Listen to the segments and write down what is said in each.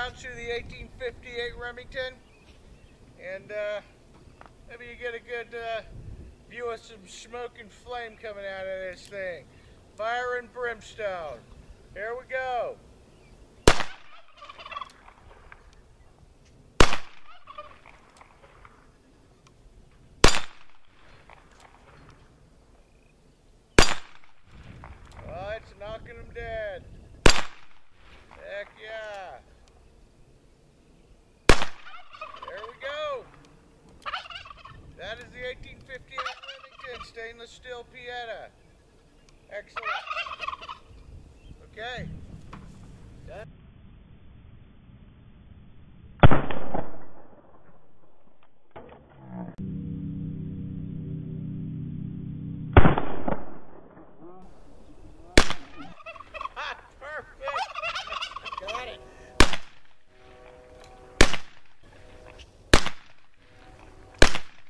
rounds through the 1858 Remington, and maybe you get a good view of some smoke and flame coming out of this thing. Fire and brimstone. Here we go. Oh, it's knocking them dead. Heck yeah. There we go. That is the 1858 Remington stainless steel Pieta. Excellent. Okay. Done. Perfect. Got it.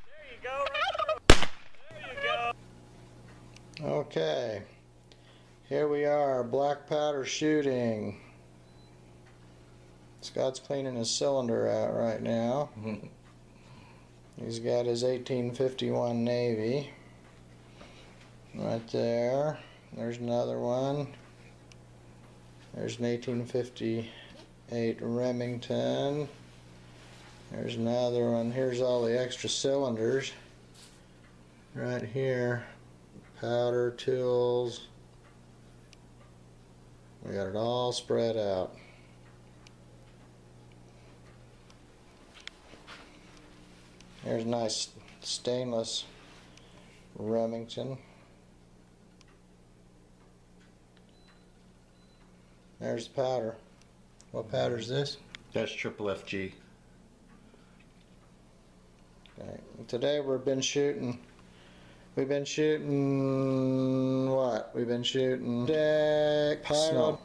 There you go. There you go. Okay. Here we are, black powder shooting. Scott's cleaning his cylinder out right now. He's got his 1851 Navy right there. There's another one. There's an 1858 Remington. There's another one. Here's all the extra cylinders right here. Powder, tools. We got it all spread out. Here's a nice stainless Remington. There's the powder. What powder is this? That's triple FG. Okay. Today we've been shooting what? We've been shooting deck pilot.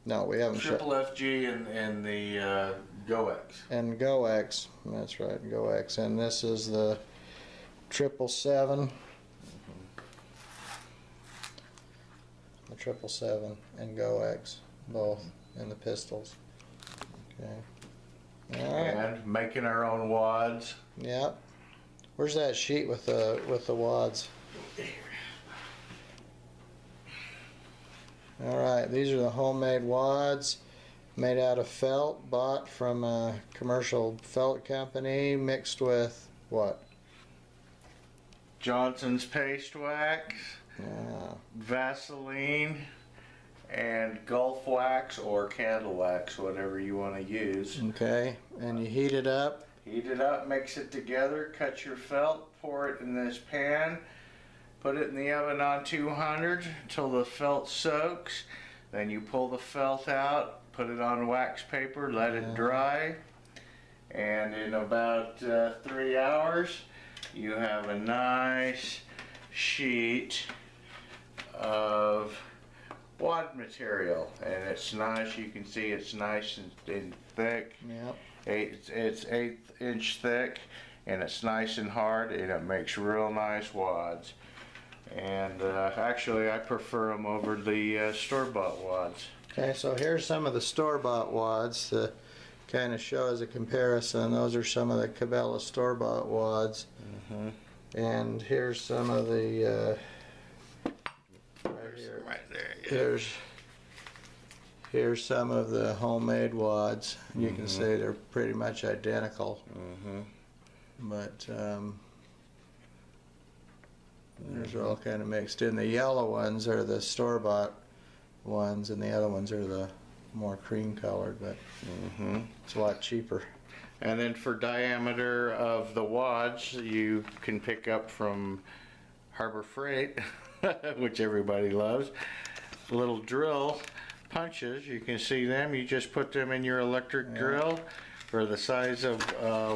No, we haven't shot. Triple FG and the GoX. And GoX. That's right, GoX. And this is the 777. The 777 and GoX, both, and the pistols. Okay. All right. And making our own wads. Yep. Where's that sheet with the wads? All right, these are the homemade wads made out of felt, bought from a commercial felt company, mixed with what? Johnson's paste wax, Yeah. Vaseline, and Gulf wax or candle wax, whatever you want to use. Okay, and you heat it up. Heat it up, mix it together, cut your felt, pour it in this pan, put it in the oven on 200 until the felt soaks. Then you pull the felt out, put it on wax paper, let it dry, and in about 3 hours you have a nice sheet of wad material, and it's nice. You can see it's nice and thick. Yep. It's 1/8 inch thick, and it's nice and hard, and it makes real nice wads. And actually, I prefer them over the store-bought wads. Okay, so here's some of the store-bought wads to kind of show as a comparison. Those are some of the Cabela store-bought wads. And here's some of the Right there. Here's some of the homemade wads. You can see they're pretty much identical. But those are all kind of mixed in. The yellow ones are the store-bought ones, and the other ones are the more cream colored, but it's a lot cheaper. And then for diameter of the wads, you can pick up from Harbor Freight, which everybody loves. Little drill punches, you can see them. You just put them in your electric drill for the size of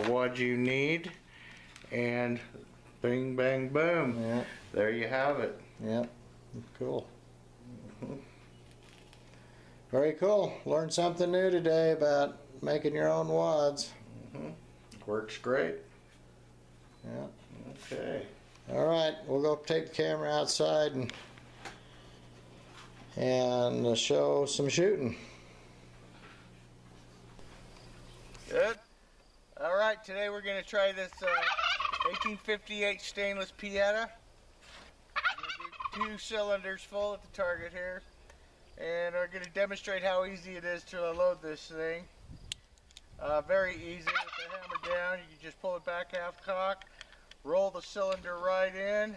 wad you need, and bing, bang, boom. Yeah. There you have it. Yep. Cool. Very cool. Learned something new today about making your own wads. Works great. Yeah. Okay. All right, we'll go take the camera outside and show some shooting. Good. All right, today we're going to try this 1858 stainless Pieta. We're going to do 2 cylinders full at the target here. And we're going to demonstrate how easy it is to load this thing. Very easy with the hammer down. You can just pull it back half cock, roll the cylinder right in.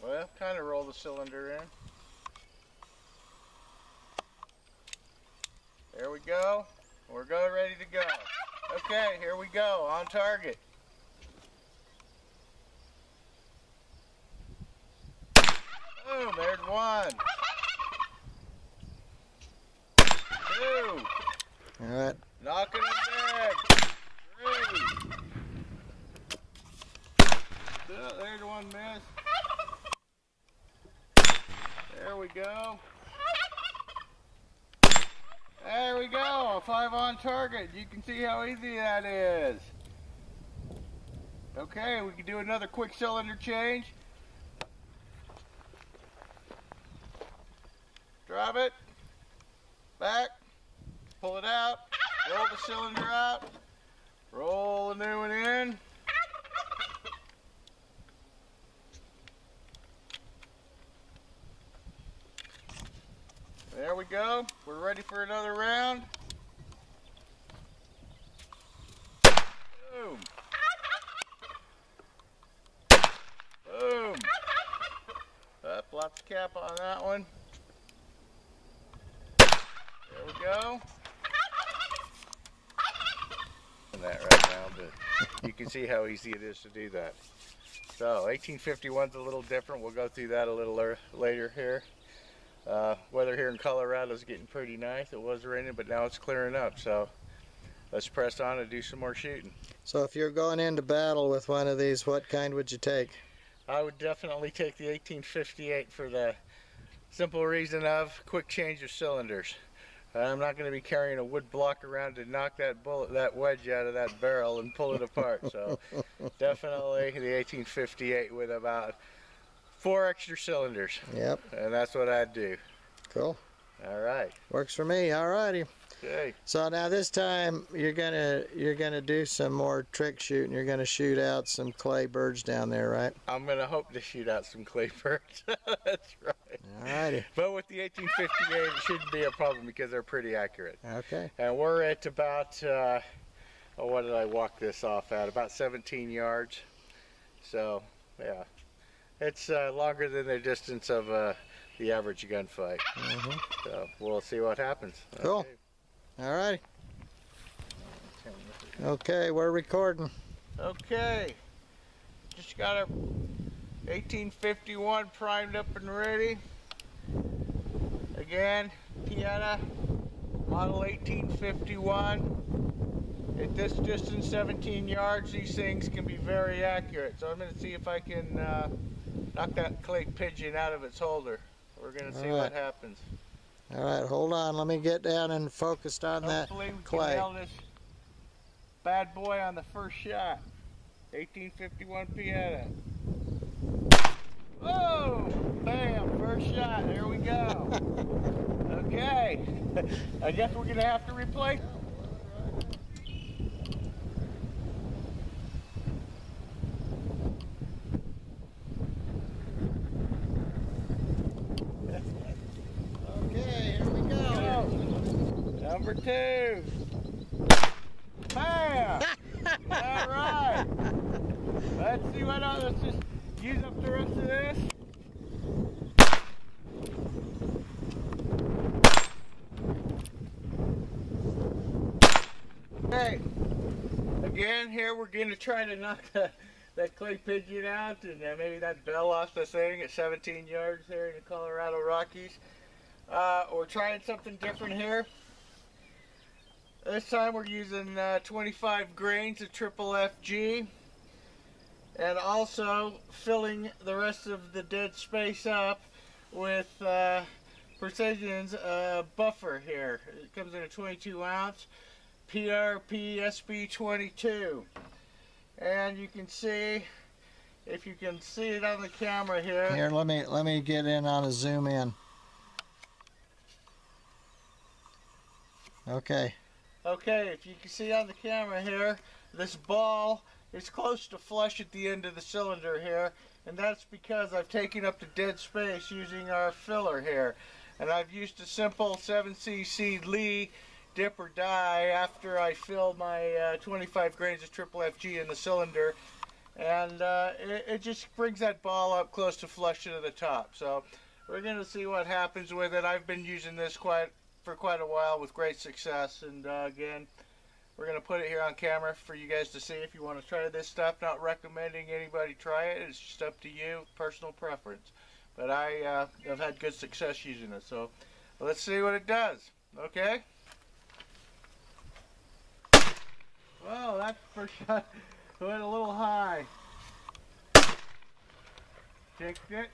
Well, kind of roll the cylinder in. There we go. We're ready to go. Okay, here we go, on target. Boom, there's 1. 2. All right. Knocking them dead. 3. Oh, there's 1 miss. There we go. There we go, a 5 on target. You can see how easy that is. Okay, we can do another quick cylinder change. Drop it, back, pull it out, roll the cylinder out, roll the new one in. There we go. We're ready for another round. Boom. Boom. Up, lots of cap on that one. There we go. That right now, but you can see how easy it is to do that. So 1851's a little different. We'll go through that a little later here. Weather here in Colorado is getting pretty nice. It was raining, but now it's clearing up. So let's press on and do some more shooting. So if you're going into battle with one of these, what kind would you take? I would definitely take the 1858 for the simple reason of quick change of cylinders. I'm not going to be carrying a wood block around to knock that wedge out of that barrel and pull it apart. So definitely the 1858 with about 4 extra cylinders. Yep. And that's what I'd do. Cool. All right. Works for me. All righty. Okay. So now this time you're gonna do some more trick shooting. You're gonna shoot out some clay birds down there, right? I'm gonna hope to shoot out some clay birds. That's right. All righty. But with the 1858, it shouldn't be a problem because they're pretty accurate. Okay. And we're at about what did I walk this off at? About 17 yards. So yeah. It's longer than the distance of the average gunfight. So we'll see what happens. Cool. Okay. All right. Okay, we're recording. Okay. Just got our 1851 primed up and ready. Again, Pieta, model 1851. At this distance, 17 yards, these things can be very accurate. So I'm going to see if I can knock that clay pigeon out of its holder. We're going to see what happens. All right, hold on. Let me get down and focused on Hopefully that we clay. can nail this bad boy on the first shot. 1851 Pieta. Oh, bam, first shot. There we go. Okay. I guess we're going to have to replace. Number 2. Bam! All right. Let's see what else. Let's just use up the rest of this. Okay. Again, here we're going to try to knock that clay pigeon out and maybe that bell off the thing at 17 yards there in the Colorado Rockies. We're trying something different here. This time we're using 25 grains of triple FG and also filling the rest of the dead space up with Precision's buffer here. It comes in a 22 ounce PRP SB22. And you can see, if you can see it on the camera here. Here, let me get in on a zoom in. Okay. Okay, if you can see on the camera here, this ball is close to flush at the end of the cylinder here, and that's because I've taken up the dead space using our filler here. And I've used a simple 7cc Lee dip or die after I fill my 25 grains of triple FG in the cylinder, and it just brings that ball up close to flush to the top. So we're going to see what happens with it. I've been using this for quite a while with great success, and again, we're going to put it here on camera for you guys to see if you want to try this stuff. Not recommending anybody try it. It's just up to you, personal preference. But I have had good success using it. So let's see what it does. Okay? Well, that first shot went a little high. Kicked it.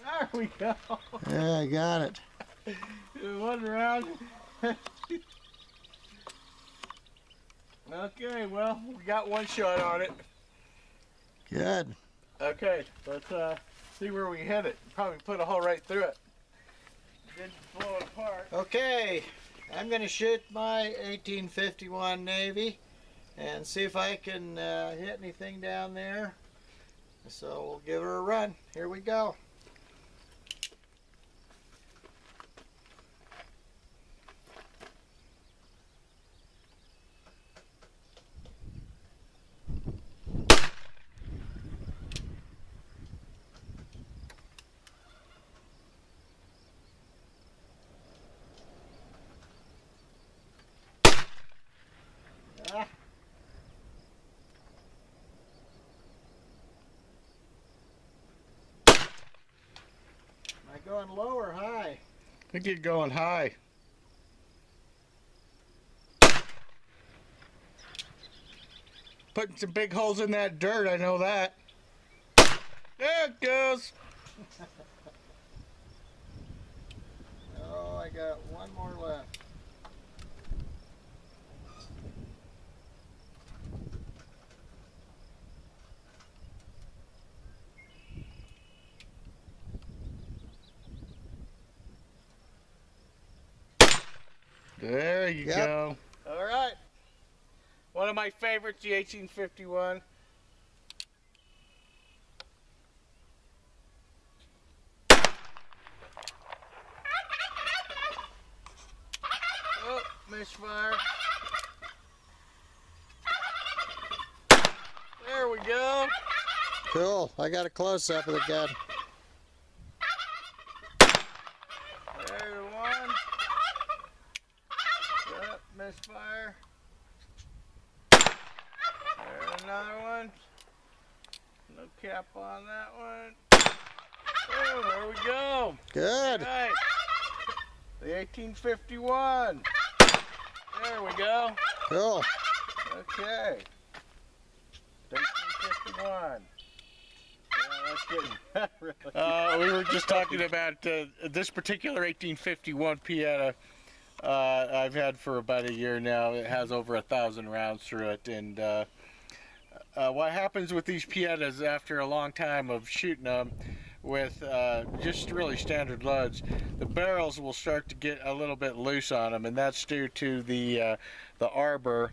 There we go. Yeah, I got it. One round. Okay, well, we got one shot on it. Good. Okay, let's see where we hit it. Probably put a hole right through it. Didn't blow it apart. Okay, I'm going to shoot my 1851 Navy and see if I can hit anything down there. So we'll give her a run. Here we go. Ah. Am I going low or high? I think you're going high. Putting some big holes in that dirt, I know that. There it goes. Oh, I got one more left. There you Yep. go. All right. One of my favorites, the 1851. Oh, misfire. There we go. Cool. I got a close-up of the gun. There's one. Yep, misfire. There's another one. No cap on that one. Oh, there we go. Good. All right. The 1851. There we go. Cool. Okay. 1851. Yeah, that's good. We were just talking about this particular 1851 Pieta. I've had for about a year now. It has over 1,000 rounds through it, and what happens with these Pietas after a long time of shooting them with just really standard loads, the barrels will start to get a little bit loose on them, and that's due to the arbor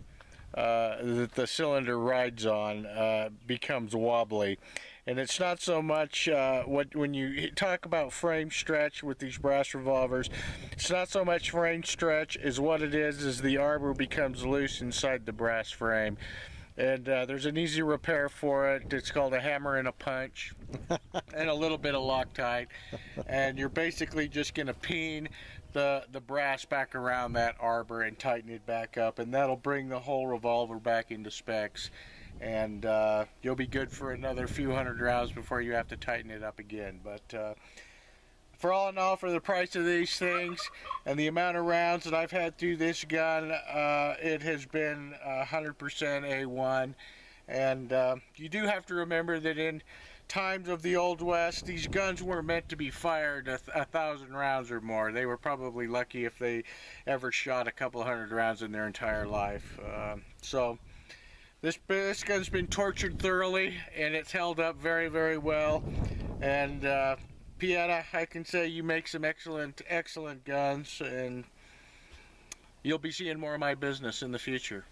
that the cylinder rides on becomes wobbly. And it's not so much when you talk about frame stretch with these brass revolvers, it's not so much frame stretch as what it is the arbor becomes loose inside the brass frame. And there's an easy repair for it. It's called a hammer and a punch and a little bit of Loctite. And you're basically just going to peen the brass back around that arbor and tighten it back up. And that'll bring the whole revolver back into specs. And you'll be good for another few hundred rounds before you have to tighten it up again. But for all in all, for the price of these things and the amount of rounds that I've had through this gun, it has been 100% A1. And you do have to remember that in times of the Old West, these guns weren't meant to be fired 1,000 rounds or more. They were probably lucky if they ever shot a couple hundred rounds in their entire life. So this gun's been tortured thoroughly, and it's held up very, very well. And Pieta, I can say you make some excellent guns, and you'll be seeing more of my business in the future.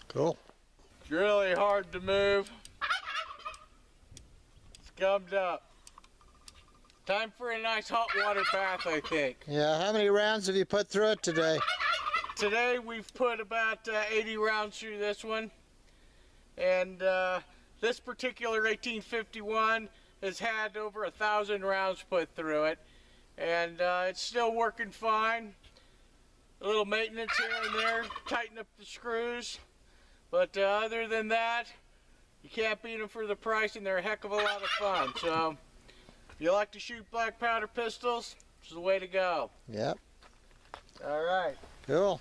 Cool. It's really hard to move. It's gummed up. Time for a nice hot water bath, I think. Yeah, how many rounds have you put through it today? Today we've put about 80 rounds through this one. And this particular 1851 has had over 1,000 rounds put through it. And it's still working fine. A little maintenance here and there, tighten up the screws. But other than that, you can't beat them for the price, and they're a heck of a lot of fun. So if you like to shoot black powder pistols, this is the way to go. Yep. All right. Cool.